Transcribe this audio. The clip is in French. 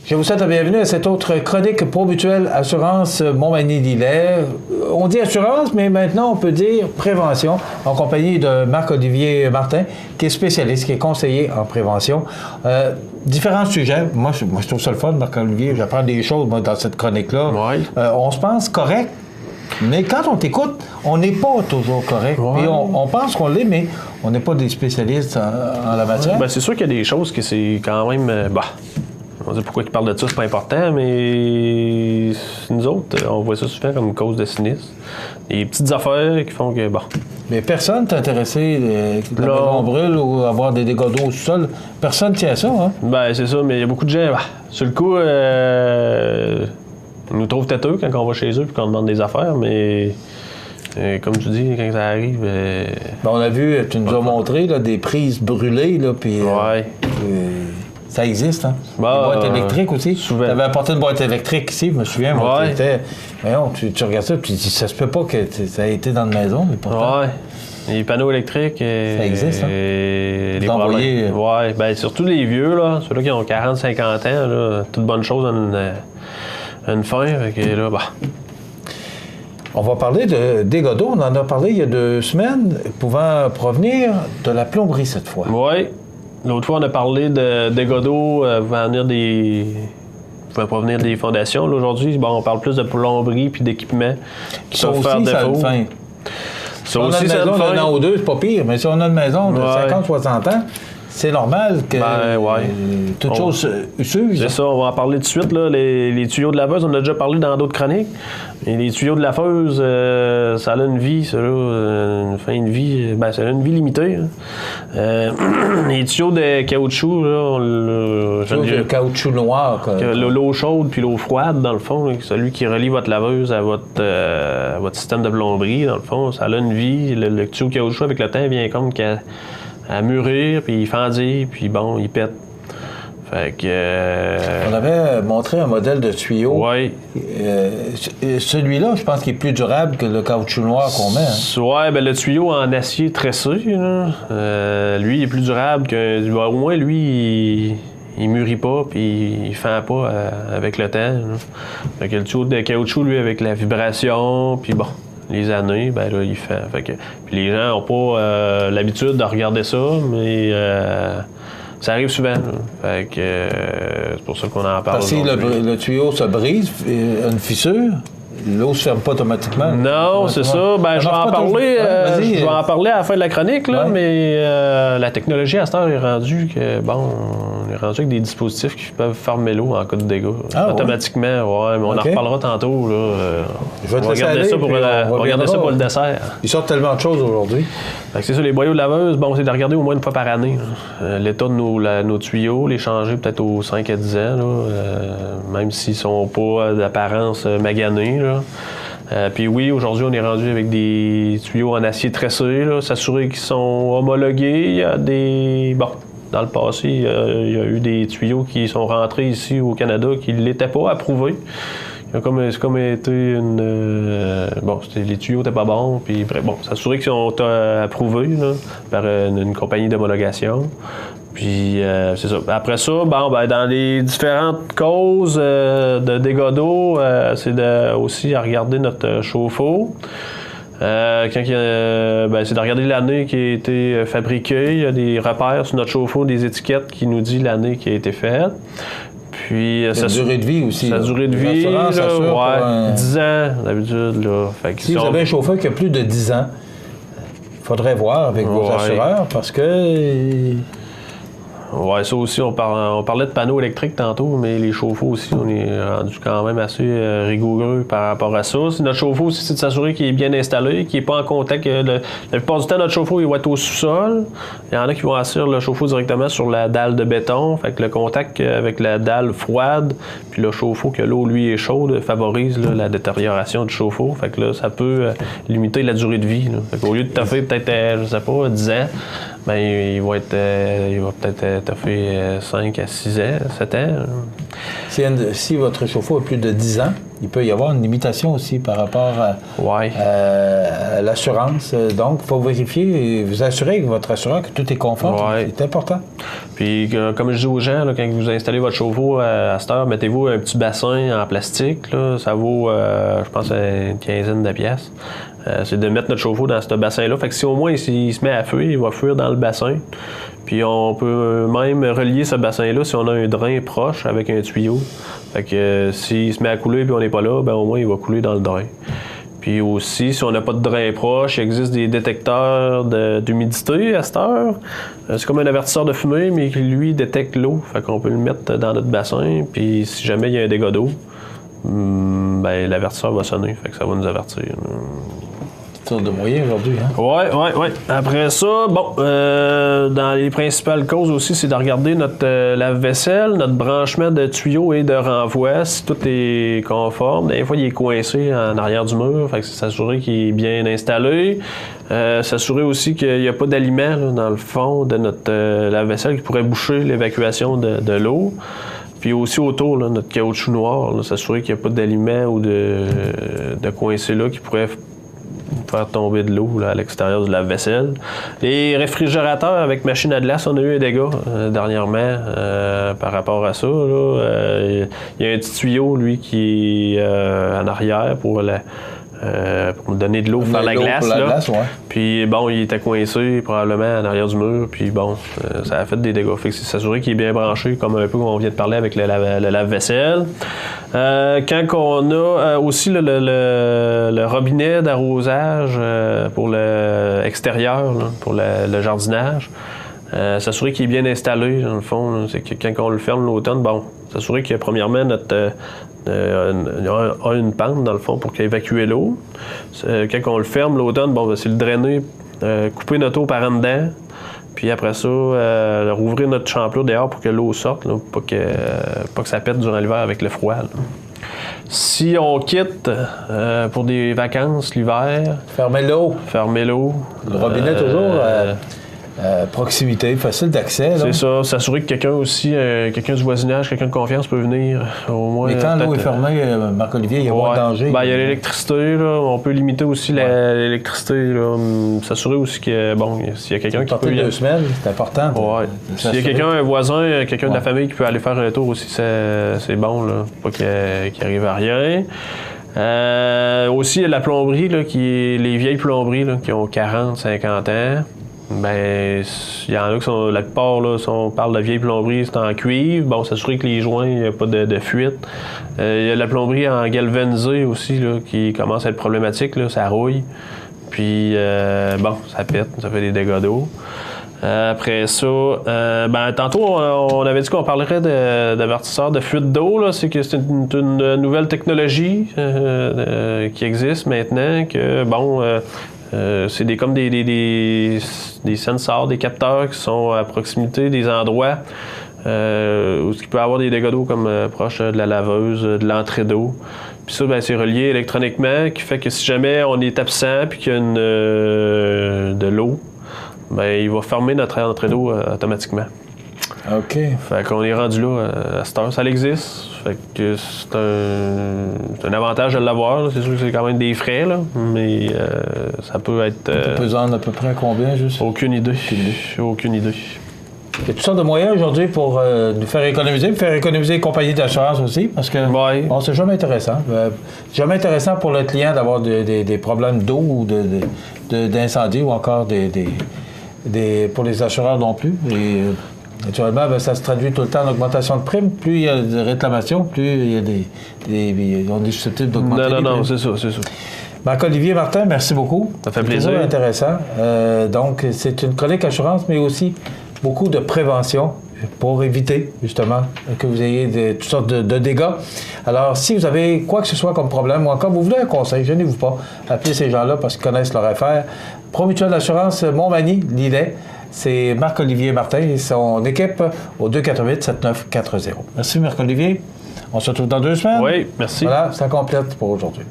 Je vous souhaite la bienvenue à cette autre chronique Promutuelle Assurance Montmagny-Lillet. On dit assurance, mais maintenant on peut dire prévention, en compagnie de Marc-Olivier Martin, qui est spécialiste, qui est conseiller en prévention. Différents sujets. Moi, je trouve ça le fun, Marc-Olivier. J'apprends des choses, moi, dans cette chronique-là. Ouais. On se pense correct, mais quand on t'écoute, on n'est pas toujours correct. Ouais. Et on pense qu'on l'est, mais on n'est pas des spécialistes en la matière. Ben, c'est sûr qu'il y a des choses que c'est quand même... on va dire pourquoi ils parlent de ça, c'est pas important, mais nous autres, on voit ça souvent comme cause de sinistre. Des petites affaires qui font que, Mais personne n'est intéressé que la maison brûle ou avoir des dégâts d'eau au sol. Personne tient à ça, hein? Ben, c'est ça, mais il y a beaucoup de gens, sur le coup, ils nous trouvent têteux quand on va chez eux et qu'on demande des affaires, mais comme tu dis, quand ça arrive... Ben, on a vu, tu nous as montré là, des prises brûlées, là, puis... ouais. Ça existe, hein? Des boîtes électriques aussi. Tu avais apporté une boîte électrique ici, je me souviens. Moi, tu regardes ça, puis tu dis, ça se peut pas que ça ait été dans la maison, mais pourtant... Ouais. Les panneaux électriques... ça existe, hein? Les problèmes. Ouais, ben surtout les vieux, là, ceux-là qui ont 40-50 ans, là, toute bonne chose a une fin, fait que là, On va parler de dégâts d'eau. On en a parlé il y a 2 semaines, pouvant provenir de la plomberie cette fois. Oui. L'autre fois, on a parlé de dégâts d'eau pouvant provenir des fondations. Là, aujourd'hui, on parle plus de plomberie puis d'équipements qui ça peuvent aussi, faire défaut. Ça a une fin. Si on a une maison d'un an ou deux, c'est pas pire, mais si on a une maison de 50-60 ans, c'est normal que toute chose s'use. C'est ça, on va en parler tout de suite. Là. Les tuyaux de laveuse, on en a déjà parlé dans d'autres chroniques. Et les tuyaux de laveuse, ça a une vie, ça, une fin de vie, ça a une vie limitée. Les tuyaux de caoutchouc, de caoutchouc noir. L'eau chaude puis l'eau froide, dans le fond, là, celui qui relie votre laveuse à votre système de plomberie, dans le fond, ça a une vie. Le tuyau de caoutchouc, avec le temps, vient comme à mûrir, puis il fendit, puis il pète. Fait que... On avait montré un modèle de tuyau. Oui. Celui-là, je pense qu'il est plus durable que le caoutchouc noir qu'on met. Hein? Oui, ben le tuyau en acier tressé, là, lui, il est plus durable que... au moins, lui, il mûrit pas, puis il fend pas avec le temps. Là. Fait que le tuyau de caoutchouc, lui, avec la vibration, puis les années, là, il fait. Puis les gens n'ont pas l'habitude de regarder ça, mais ça arrive souvent. Fait que c'est pour ça qu'on en parle. Parce que si le tuyau se brise, une fissure, l'eau ne se ferme pas automatiquement. Non, c'est ça. Ben, je vais en parler à la fin de la chronique, là, mais la technologie à cette heure est rendue que, on est rendu avec des dispositifs qui peuvent fermer l'eau en cas de dégâts. Automatiquement, mais on en reparlera tantôt. Là. Je vais te regarder ça pour le dessert. Ils sortent tellement de choses aujourd'hui. C'est ça, les boyaux de laveuse, c'est de regarder au moins une fois par année. L'état de nos tuyaux, les changer peut-être aux 5 à 10 ans, là, même s'ils ne sont pas d'apparence maganés. Puis oui, aujourd'hui, on est rendu avec des tuyaux en acier tressé, s'assurer qu'ils sont homologués. Il y a des... dans le passé, il y a eu des tuyaux qui sont rentrés ici au Canada qui ne l'étaient pas approuvés. C'est comme été une... les tuyaux n'étaient pas bons, puis s'assurer qu'ils sont approuvés là, par une compagnie d'homologation. Puis, c'est ça. Après ça, dans les différentes causes de dégâts d'eau, c'est aussi à regarder notre chauffe-eau. C'est de regarder l'année qui a été fabriquée. Il y a des repères sur notre chauffe-eau, des étiquettes qui nous disent l'année qui a été faite. Puis, sa durée de vie aussi. Sa durée de vie, 10 ans d'habitude. Si vous avez un chauffeur qui a plus de 10 ans, il faudrait voir avec vos assureurs parce que... Oui, ça aussi, on parlait de panneaux électriques tantôt, mais les chauffe-eau aussi, on est rendu quand même assez rigoureux par rapport à ça. Notre chauffe-eau aussi, c'est de s'assurer qu'il est bien installé, qu'il n'est pas en contact. La plupart du temps, notre chauffe-eau, il va être au sous-sol. Il y en a qui vont assurer le chauffe-eau directement sur la dalle de béton. Fait que le contact avec la dalle froide, puis le chauffe-eau, que l'eau, lui, est chaude, favorise la détérioration du chauffe-eau. Fait que là, ça peut limiter la durée de vie. Fait qu'au lieu de toffer peut-être, 10 ans, il va peut-être toffer 5 à 6 ans, 7 ans. Si votre chauffe-eau a plus de 10 ans, il peut y avoir une limitation aussi par rapport à l'assurance. Donc, il faut vérifier et vous assurer avec votre assureur que tout est conforme. Ouais. C'est important. Puis, comme je dis aux gens, là, quand vous installez votre chauffe-eau à cette heure, mettez-vous un petit bassin en plastique. Là, ça vaut, je pense, une quinzaine de piastres. C'est de mettre notre chauffe-eau dans ce bassin-là. Fait que si au moins il se met à fuir, il va fuir dans le bassin. Puis on peut même relier ce bassin-là si on a un drain proche avec un tuyau. Fait que s'il se met à couler et on n'est pas là, ben au moins il va couler dans le drain. Puis aussi, si on n'a pas de drain proche, il existe des détecteurs d'humidité à cette heure. C'est comme un avertisseur de fumée, mais qui lui détecte l'eau. Fait qu'on peut le mettre dans notre bassin. Puis si jamais il y a un dégât d'eau, ben l'avertisseur va sonner. Fait que ça va nous avertir. Sorte de moyen aujourd'hui, hein? Oui. Après ça, dans les principales causes aussi, c'est de regarder notre lave-vaisselle, notre branchement de tuyaux et de renvoi, si tout est conforme. Des fois, il est coincé en arrière du mur, fait que c'est s'assurer qu'il est bien installé. S'assurer aussi qu'il n'y a pas d'aliments dans le fond de notre lave-vaisselle qui pourrait boucher l'évacuation de l'eau. Puis aussi autour, là, notre caoutchouc noir, s'assurer qu'il n'y a pas d'aliments ou de coincé là qui pourrait faire tomber de l'eau à l'extérieur du lave-vaisselle. Les réfrigérateurs avec machine à glace, on a eu un dégât dernièrement par rapport à ça. Il y a un petit tuyau, lui, qui est en arrière pour nous donner de l'eau pour faire la glace. Puis bon, il était coincé probablement en arrière du mur. Puis bon, ça a fait des dégâts. Fait que c'est s'assurer qu'il est bien branché, comme un peu comme on vient de parler avec le lave-vaisselle. Quand on a aussi le robinet d'arrosage pour l'extérieur, pour le jardinage, s'assurer qu'il est bien installé, dans le fond. C'est que quand on le ferme l'automne, s'assurer que premièrement, il y a une pente, dans le fond, pour évacuer l'eau. Quand on le ferme l'automne, c'est le drainer, couper notre eau par en dedans. Puis après ça, rouvrir notre champlure dehors pour que l'eau sorte, là, pas que ça pète durant l'hiver avec le froid. Là. Si on quitte pour des vacances l'hiver... Fermer l'eau. Le robinet toujours... proximité, facile d'accès. C'est ça, s'assurer que quelqu'un aussi, quelqu'un du voisinage, quelqu'un de confiance peut venir au moins. Mais quand l'eau est fermée, Marc-Olivier, il y a moins de danger. Il y a l'électricité, là, on peut limiter aussi l'électricité. S'assurer aussi que, s'il y a quelqu'un qui peut... 2 semaines, c'est important. S'il y a quelqu'un, un voisin, quelqu'un de la famille qui peut aller faire un tour aussi, c'est bon, là, pas qu'il arrive à rien. Aussi, il y a la plomberie, là, les vieilles plomberies là, qui ont 40, 50 ans. Il y en a qui sont, la plupart, là, si on parle de vieille plomberie, c'est en cuivre. S'assurer que les joints, il n'y a pas de fuite. Il y a la plomberie en galvanisé aussi, là, qui commence à être problématique, là, ça rouille. Puis, ça pète, ça fait des dégâts d'eau. Après ça, tantôt, on avait dit qu'on parlerait d'avertisseurs de fuite d'eau. Là. C'est que c'est une nouvelle technologie qui existe maintenant, que, c'est comme des sensors, des capteurs qui sont à proximité des endroits où il peut y avoir des dégâts d'eau comme proche de la laveuse, de l'entrée d'eau. Puis ça, c'est relié électroniquement, qui fait que si jamais on est absent puis qu'il y a de l'eau, il va fermer notre entrée d'eau automatiquement. OK. Fait qu'on est rendu là à cette heure. Ça existe. Fait que c'est un avantage de l'avoir. C'est sûr que c'est quand même des frais, là, mais ça peut être... pesant à peu près à combien, juste? Aucune idée. Aucune idée. Il y a toutes sortes de moyens aujourd'hui pour nous faire économiser les compagnies d'assurance aussi, parce que c'est jamais intéressant. Jamais intéressant pour le client d'avoir des problèmes d'eau ou d'incendie ou encore pour les assureurs non plus. Et, naturellement, ça se traduit tout le temps en augmentation de primes. Plus il y a de réclamations, plus il y a on est susceptible d'augmenter les primes. Non, c'est ça. Marc-Olivier Martin, merci beaucoup. Ça fait plaisir. C'est intéressant. Donc, c'est une chronique assurance, mais aussi beaucoup de prévention pour éviter, justement, que vous ayez toutes sortes de dégâts. Alors, si vous avez quoi que ce soit comme problème ou encore vous voulez un conseil, gênez-vous pas. Appelez ces gens-là parce qu'ils connaissent leur affaire. Promutuelle d'assurance Montmagny, Lillet. C'est Marc-Olivier Martin et son équipe au 248-7940. Merci Marc-Olivier. On se retrouve dans 2 semaines. Oui, merci. Voilà, ça complète pour aujourd'hui.